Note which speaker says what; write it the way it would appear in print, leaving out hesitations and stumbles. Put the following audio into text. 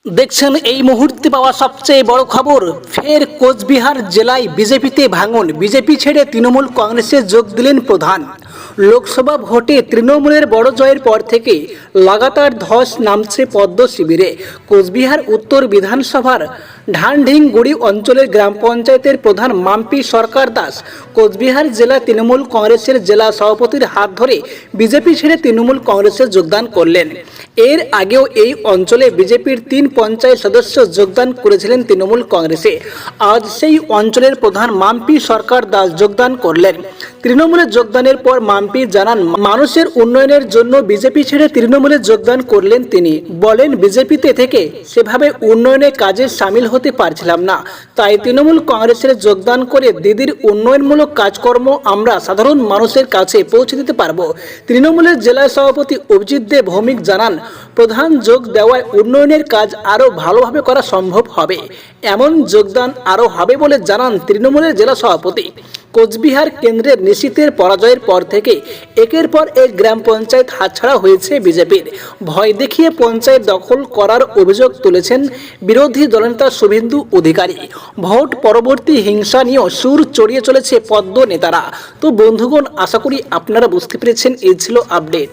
Speaker 1: দেখছেন এই মুহূর্তে পাওয়া সবচেয়ে বড় খবর। ফের কোচবিহার জেলায় বিজেপিতে ভাঙন। বিজেপি ছেড়ে তৃণমূল কংগ্রেসে যোগ দিলেন প্রধান। লোকসভা ভোটে তৃণমূলের বড় জয়ের পর থেকে লাগাতার ধস নামছে পদ্ম শিবিরে। কোচবিহার উত্তর বিধানসভার ঢানঢিংগুড়ি অঞ্চলের গ্রাম পঞ্চায়েতের প্রধান মাম্পি সরকার দাস কোচবিহার জেলা তৃণমূল কংগ্রেসের জেলা সভাপতির হাত ধরে বিজেপি ছেড়ে তৃণমূল কংগ্রেসে যোগদান করলেন। এর আগেও এই অঞ্চলে বিজেপির 3 পঞ্চায়েত সদস্য যোগদান করেছিলেন তৃণমূল কংগ্রেসে। আজ সেই অঞ্চলের প্রধান মাম্পি সরকার দাস যোগদান করলেন। তৃণমূলে যোগদানের পর মাম্পি জানান, মানুষের উন্নয়নের জন্য বিজেপি ছেড়ে তৃণমূলে যোগদান করলেন তিনি। বলেন, বিজেপিতে থেকে সেভাবে উন্নয়নের কাজে সামিল হতে পারছিলাম না, তাই তৃণমূল কংগ্রেসের যোগদান করে দিদির উন্নয়নমূলক কাজকর্ম আমরা সাধারণ মানুষের কাছে পৌঁছে দিতে পারবো। তৃণমূলের জেলা সভাপতি অভিজিৎ দে ভৌমিক জানান, প্রধান যোগ দেওয়ায় উন্নয়নের কাজ আরও ভালোভাবে করা সম্ভব হবে। এমন যোগদান আরও হবে বলে জানান তৃণমূলের জেলা সভাপতি। কোচবিহার কেন্দ্রের নিশীথের পরাজয়ের পর থেকে একের পর এক গ্রাম পঞ্চায়েত হাতছাড়া হয়েছে বিজেপির। ভয় দেখিয়ে পঞ্চায়েত দখল করার অভিযোগ তুলেছেন বিরোধী দলনেতা শুভেন্দু অধিকারী। ভোট পরবর্তী হিংসা নিয়েও সুর চড়িয়ে চলেছে পদ্ম নেতারা। তো বন্ধুগণ, আশা করি আপনারা বুঝতে পেরেছেন। এই ছিল আপডেট।